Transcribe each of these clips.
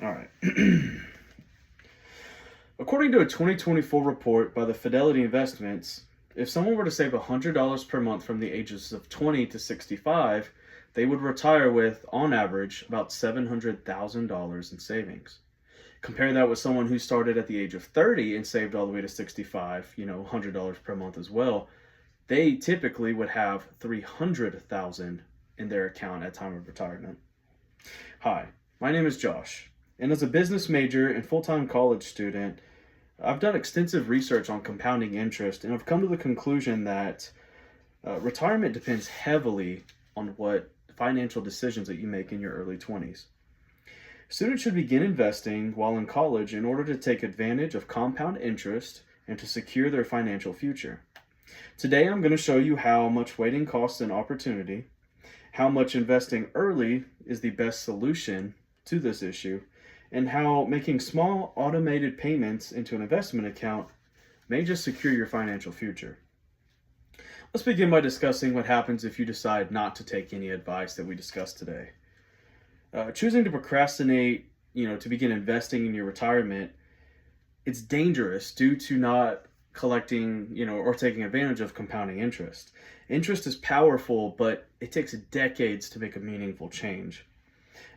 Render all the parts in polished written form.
All right. According to a 2024 report by the Fidelity Investments, if someone were to save $100 per month from the ages of 20 to 65, they would retire with, on average, about $700,000 in savings. Compare that with someone who started at the age of 30 and saved all the way to 65, $100 per month as well. They typically would have 300,000 in their account at time of retirement. Hi, my name is Josh, and as a business major and full-time college student, I've done extensive research on compounding interest, and I've come to the conclusion that retirement depends heavily on what financial decisions that you make in your early 20s. Students should begin investing while in college in order to take advantage of compound interest and to secure their financial future. Today, I'm going to show you how much waiting costs an opportunity, how much investing early is the best solution to this issue, and how making small automated payments into an investment account may just secure your financial future. Let's begin by discussing what happens if you decide not to take any advice that we discussed today. Choosing to procrastinate, to begin investing in your retirement, it's dangerous due to not collecting, or taking advantage of compounding interest. Interest is powerful, but it takes decades to make a meaningful change.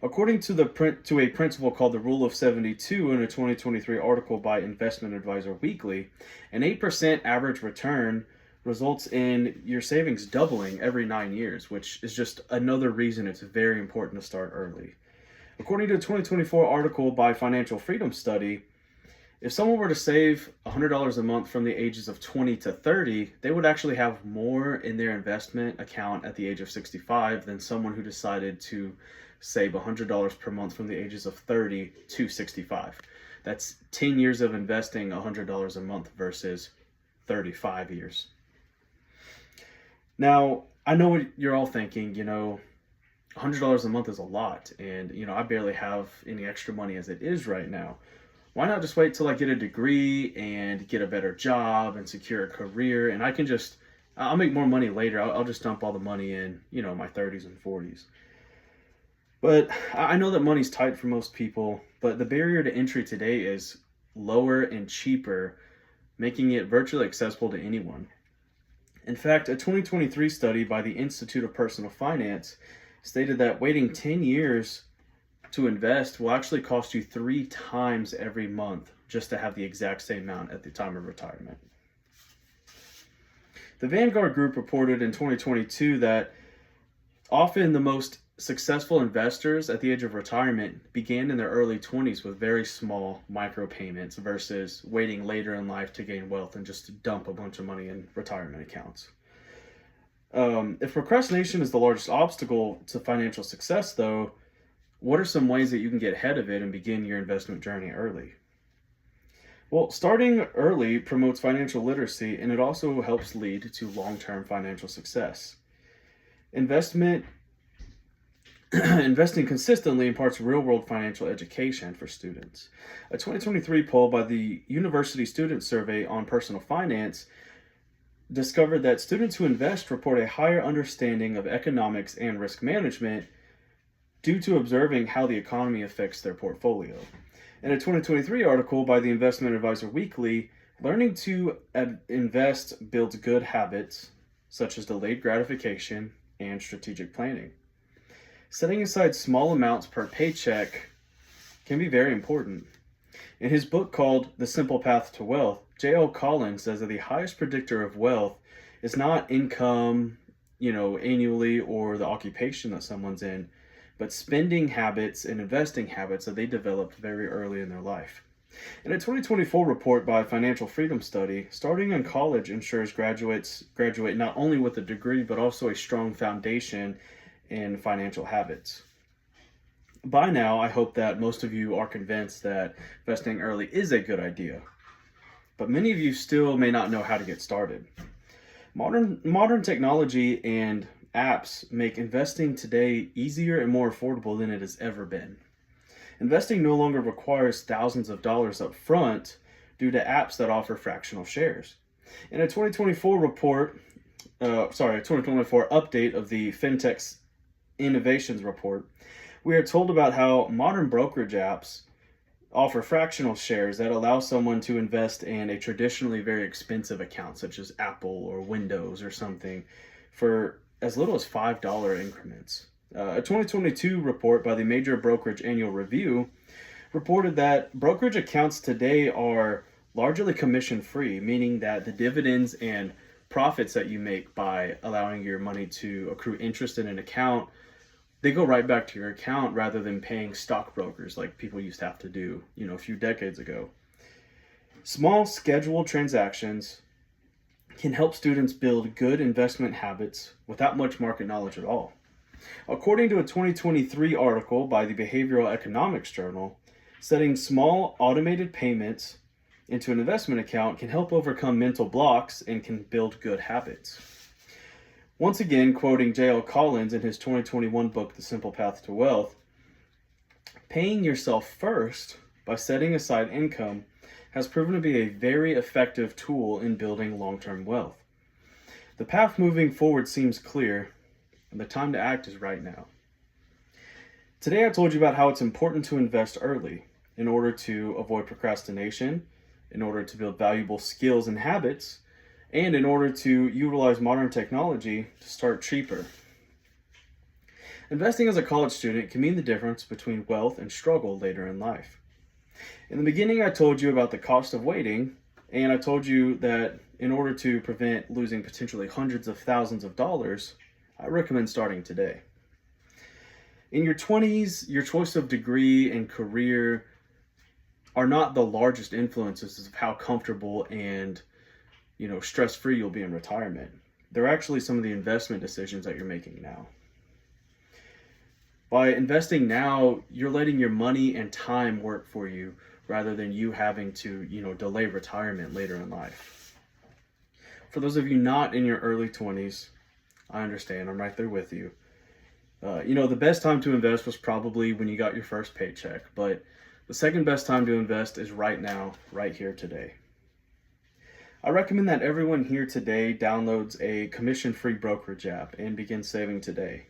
According to a principle called the Rule of 72 in a 2023 article by Investment Advisor Weekly, an 8% average return results in your savings doubling every 9 years, which is just another reason it's very important to start early. According to a 2024 article by Financial Freedom Study, if someone were to save $100 a month from the ages of 20 to 30, they would actually have more in their investment account at the age of 65 than someone who decided to save $100 per month from the ages of 30 to 65. That's 10 years of investing $100 a month versus 35 years. Now, I know what you're all thinking, $100 a month is a lot, and, I barely have any extra money as it is right now. Why not just wait till I get a degree and get a better job and secure a career, and I'll make more money later. I'll just dump all the money in, my 30s and 40s. But I know that money's tight for most people, but the barrier to entry today is lower and cheaper, making it virtually accessible to anyone. In fact, a 2023 study by the Institute of Personal Finance stated that waiting 10 years to invest will actually cost you 3 times every month just to have the exact same amount at the time of retirement. The Vanguard Group reported in 2022 that often the most successful investors at the age of retirement began in their early 20s with very small micropayments versus waiting later in life to gain wealth and just to dump a bunch of money in retirement accounts. If procrastination is the largest obstacle to financial success, though, what are some ways that you can get ahead of it and begin your investment journey early? Well, starting early promotes financial literacy, and it also helps lead to long-term financial success. Investing consistently imparts real-world financial education for students. A 2023 poll by the University Student Survey on Personal Finance discovered that students who invest report a higher understanding of economics and risk management due to observing how the economy affects their portfolio. In a 2023 article by the Investment Advisor Weekly, learning to invest builds good habits such as delayed gratification and strategic planning. Setting aside small amounts per paycheck can be very important. In his book called The Simple Path to Wealth, J.L. Collins says that the highest predictor of wealth is not income, annually, or the occupation that someone's in, but spending habits and investing habits that they developed very early in their life. In a 2024 report by Financial Freedom Study, starting in college ensures graduates graduate not only with a degree, but also a strong foundation in financial habits. By now, I hope that most of you are convinced that investing early is a good idea, but many of you still may not know how to get started. Modern technology and apps make investing today easier and more affordable than it has ever been. Investing no longer requires thousands of dollars up front due to apps that offer fractional shares. In a 2024 update of the FinTech's Innovations Report, we are told about how modern brokerage apps offer fractional shares that allow someone to invest in a traditionally very expensive account, such as Apple or Windows or something, for as little as $5 increments. A 2022 report by the Major Brokerage Annual Review reported that brokerage accounts today are largely commission free, meaning that the dividends and profits that you make by allowing your money to accrue interest in an account, they go right back to your account rather than paying stockbrokers like people used to have to do, a few decades ago. Small scheduled transactions can help students build good investment habits without much market knowledge at all. According to a 2023 article by the Behavioral Economics Journal, setting small automated payments into an investment account can help overcome mental blocks and can build good habits. Once again, quoting J.L. Collins in his 2021 book, The Simple Path to Wealth, paying yourself first by setting aside income has proven to be a very effective tool in building long-term wealth. The path moving forward seems clear, and the time to act is right now. Today I told you about how it's important to invest early in order to avoid procrastination, in order to build valuable skills and habits, and in order to utilize modern technology to start cheaper. Investing as a college student can mean the difference between wealth and struggle later in life. In the beginning, I told you about the cost of waiting, and I told you that in order to prevent losing potentially hundreds of thousands of dollars, I recommend starting today. In your 20s, your choice of degree and career are not the largest influences of how comfortable and stress-free you'll be in retirement. They're actually some of the investment decisions that you're making now. By investing now, you're letting your money and time work for you rather than you having to, delay retirement later in life. For those of you not in your early 20s, I understand. I'm right there with you. The best time to invest was probably when you got your first paycheck, but the second best time to invest is right now, right here today. I recommend that everyone here today downloads a commission-free brokerage app and begin saving today.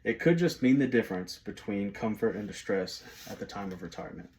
It could just mean the difference between comfort and distress at the time of retirement.